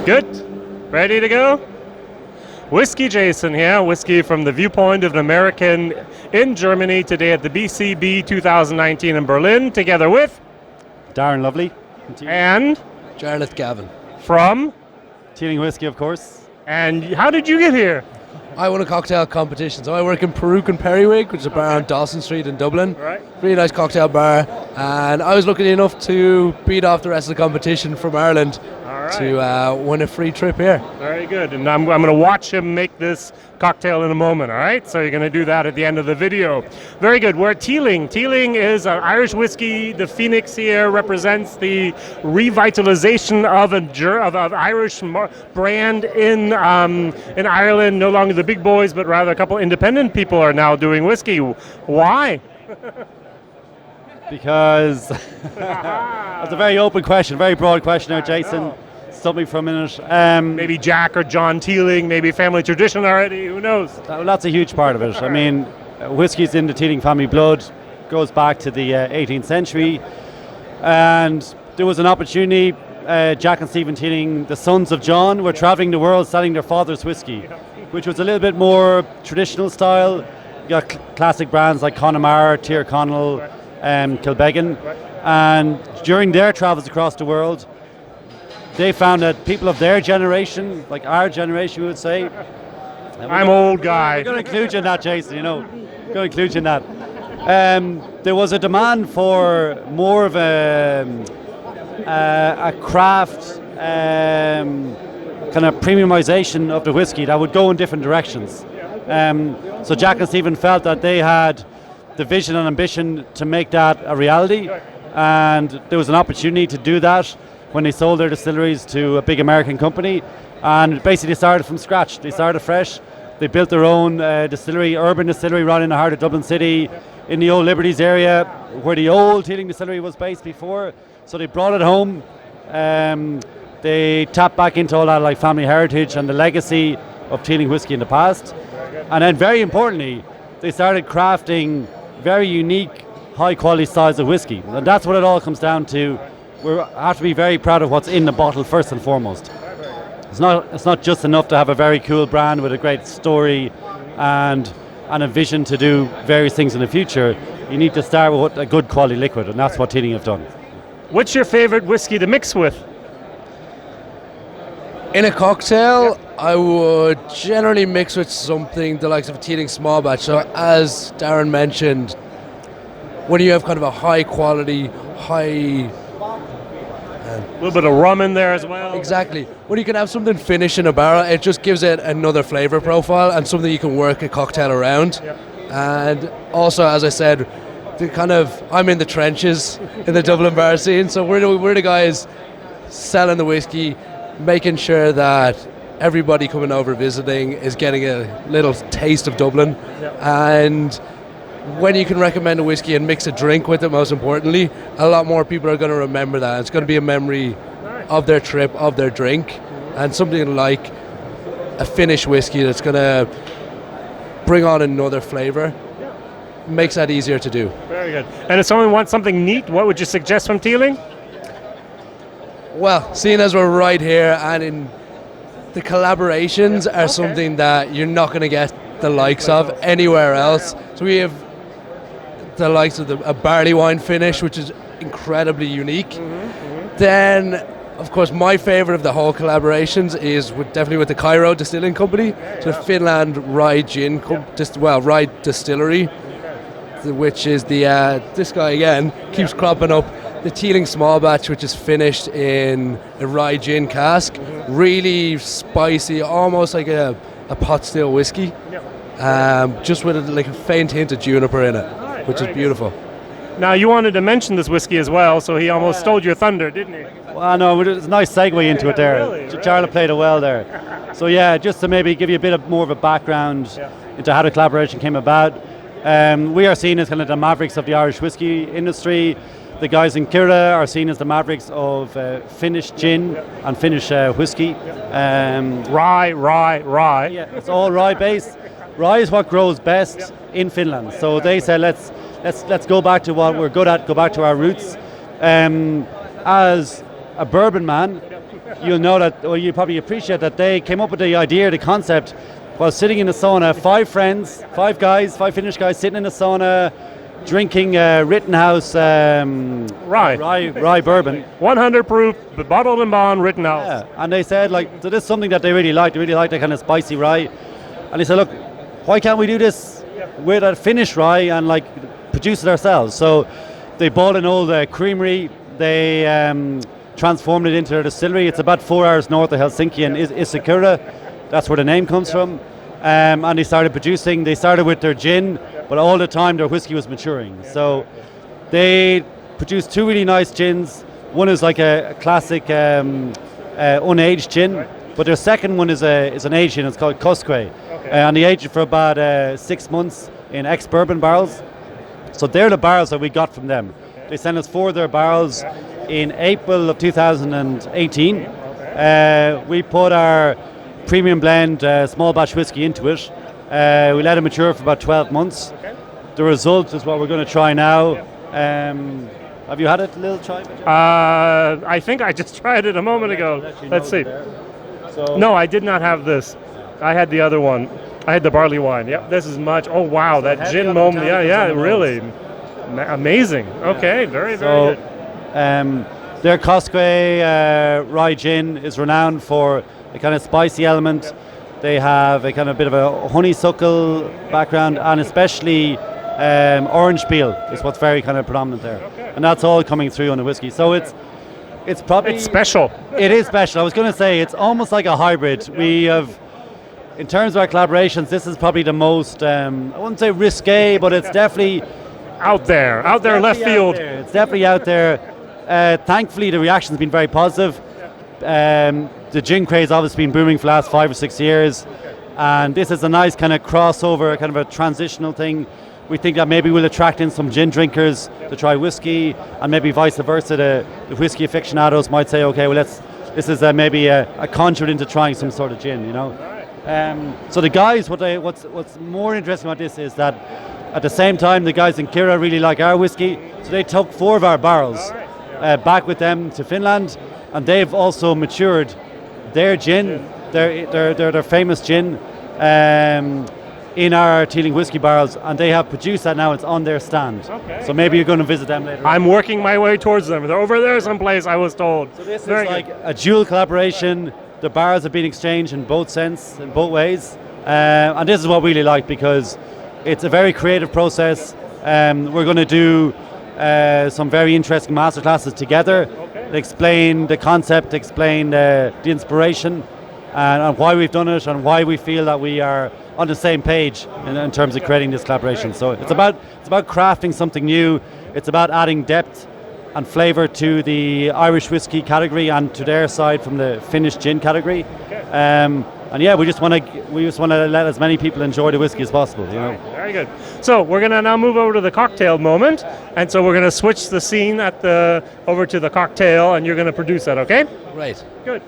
Good? Ready to go? WhiskyJason here, whiskey from the viewpoint of an American in Germany today at the BCB 2019 in Berlin, together with Darran, lovely. And Jarlath Gavin. From Teeling whiskey, of course. And how did you get here? I won a cocktail competition, so I work in Peruke and Periwig, which is a bar on Dawson Street in Dublin. Right. Really nice cocktail bar, and I was lucky enough to beat off the rest of the competition from Ireland to win a free trip here. Very good, and I'm going to watch him make this cocktail in a moment, all right? So you're going to do that at the end of the video. Very good. We're at Teeling. Teeling is an Irish whiskey. The Phoenix here represents the revitalization of an Irish brand in Ireland. No longer the big boys, but rather a couple independent people are now doing whiskey. Why? Because that's a very open question, very broad question there, Jason. Stop me for a minute. Maybe Jack or John Teeling, maybe family tradition already, who knows? That's a huge part of it. I mean, whiskey's in the Teeling family blood, goes back to the 18th century, and there was an opportunity. Jack and Stephen Teeling, the sons of John, were travelling the world selling their father's whiskey, which was a little bit more traditional style. You got classic brands like Connemara, Tyrconnell, Kilbeggan, and during their travels across the world, they found that people of their generation, like our generation, we would say. I'm old guy. We're going to include you in that, Jason. You know, we're going to include you in that. There was a demand for more of a craft kind of premiumization of the whiskey that would go in different directions. So Jack and Stephen felt that they had the vision and ambition to make that a reality, and there was an opportunity to do that when they sold their distilleries to a big American company, and basically started from scratch. They started fresh. They built their own distillery, urban distillery, right in the heart of Dublin City, in the old Liberties area, where the old Teeling distillery was based before. So they brought it home. They tapped back into all that like family heritage and the legacy of Teeling whiskey in the past. And then very importantly, they started crafting very unique, high quality styles of whiskey. And that's what it all comes down to. We have to be very proud of what's in the bottle first and foremost. It's not just enough to have a very cool brand with a great story and a vision to do various things in the future. You need to start with a good quality liquid, and that's what Teeling have done. What's your favorite whiskey to mix with? In a cocktail, I would generally mix with something the likes of a Teeling small batch. So as Darran mentioned, when you have kind of a high quality, a little bit of rum in there as well. Exactly. When you can have something finished in a barrel, it just gives it another flavour profile and something you can work a cocktail around. Yeah. And also, as I said, I'm in the trenches in the Dublin bar scene, so we're the guys selling the whiskey, making sure that everybody coming over visiting is getting a little taste of Dublin. Yeah. And when you can recommend a whiskey and mix a drink with it, most importantly, a lot more people are going to remember that. It's going to be a memory of their trip, of their drink, and something like a Finnish whiskey that's going to bring on another flavour makes that easier to do. Very good. And if someone wants something neat, what would you suggest from Teeling? Well, seeing as we're right here, and in the collaborations are something that you're not going to get the likes of anywhere else. So we have the likes of a barley wine finish, which is incredibly unique. Then, of course, my favourite of the whole collaborations is definitely with the Cairo Distilling Company, so the Finland Rye Gin, Rye Distillery, which is this guy again keeps cropping up. The Teeling small batch, which is finished in a rye gin cask, really spicy, almost like a pot still whiskey, just with a faint hint of juniper in it, which is beautiful. Now, you wanted to mention this whiskey as well, so he almost stole your thunder, didn't he? Well, no, it's a nice segue into it there. Really? Jarlath played it well there. So yeah, just to maybe give you a bit more of a background into how the collaboration came about. We are seen as kind of the mavericks of the Irish whiskey industry. The guys in Kira are seen as the mavericks of Finnish gin and Finnish whiskey. Rye. Yeah, it's all rye based. Rye is what grows best in Finland. So they said, let's go back to what we're good at, go back to our roots. As a bourbon man, you'll know that, or you probably appreciate that they came up with the idea, the concept, while sitting in the sauna. 5 friends, 5 guys, 5 Finnish guys sitting in the sauna, drinking Rittenhouse rye bourbon. 100 proof, bottled and bond, Rittenhouse. Yeah, and they said, like, so this is something that they really liked. They really liked that kind of spicy rye. And they said, look, why can't we do this with a Finnish rye and like produce it ourselves? So they bought an old creamery. They transformed it into a distillery. It's about 4 hours north of Helsinki in Isakura. That's where the name comes from. And they started producing. They started with their gin, but all the time their whiskey was maturing. So they produced 2 really nice gins. One is like a classic unaged gin, but their second one is an aged gin. It's called Koskwe. And they aged it for about 6 months in ex-bourbon barrels. So they're the barrels that we got from them. They sent us 4 of their barrels in April of 2018. We put our premium blend small batch whiskey into it. We let it mature for about 12 months. The result is what we're going to try now. Have you had it a little try? I think I just tried it a moment ago. Let's see. No, I did not have this. I had the other one. I had the barley wine. Yep, this is much. Oh wow, that gin moment. Yeah, really amazing. Okay, very good. Their Koskwe rye gin is renowned for a kind of spicy element. They have a kind of bit of a honeysuckle background, and especially orange peel is what's very kind of predominant there. And that's all coming through on the whiskey. So it's probably... It's special. It is special. I was going to say, it's almost like a hybrid. We have, in terms of our collaborations, this is probably the most, I wouldn't say risque, but it's definitely... Out there, left field. It's definitely out there. Thankfully, the reaction's been very positive. The gin craze obviously been booming for the last 5 or 6 years. And this is a nice kind of crossover, kind of a transitional thing. We think that maybe we'll attract in some gin drinkers to try whiskey, and maybe vice versa. The whiskey aficionados might say, okay, well, this is maybe a conduit into trying some sort of gin, you know. So the guys, what's more interesting about this is that at the same time, the guys in Kira really like our whiskey, so they took 4 of our barrels back with them to Finland, and they've also matured their gin, their famous gin, in our Teeling whiskey barrels, and they have produced that now. It's on their stand. So maybe you're going to visit them later. I'm working my way towards them. They're over there someplace, I was told. So this is like a dual collaboration. The barrels have been exchanged in both ways. And this is what we really like, because it's a very creative process. We're going to do some very interesting masterclasses together. Explain the concept, explain the inspiration, and why we've done it, and why we feel that we are on the same page in terms of creating this collaboration. So it's about crafting something new. It's about adding depth and flavour to the Irish whiskey category and to their side from the Finnish gin category. And yeah, we just want to let as many people enjoy the whiskey as possible. You know. Very good. So we're going to now move over to the cocktail moment, and so we're going to switch the scene over to the cocktail, and you're going to produce that. Okay? Right. Good.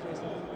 Jason.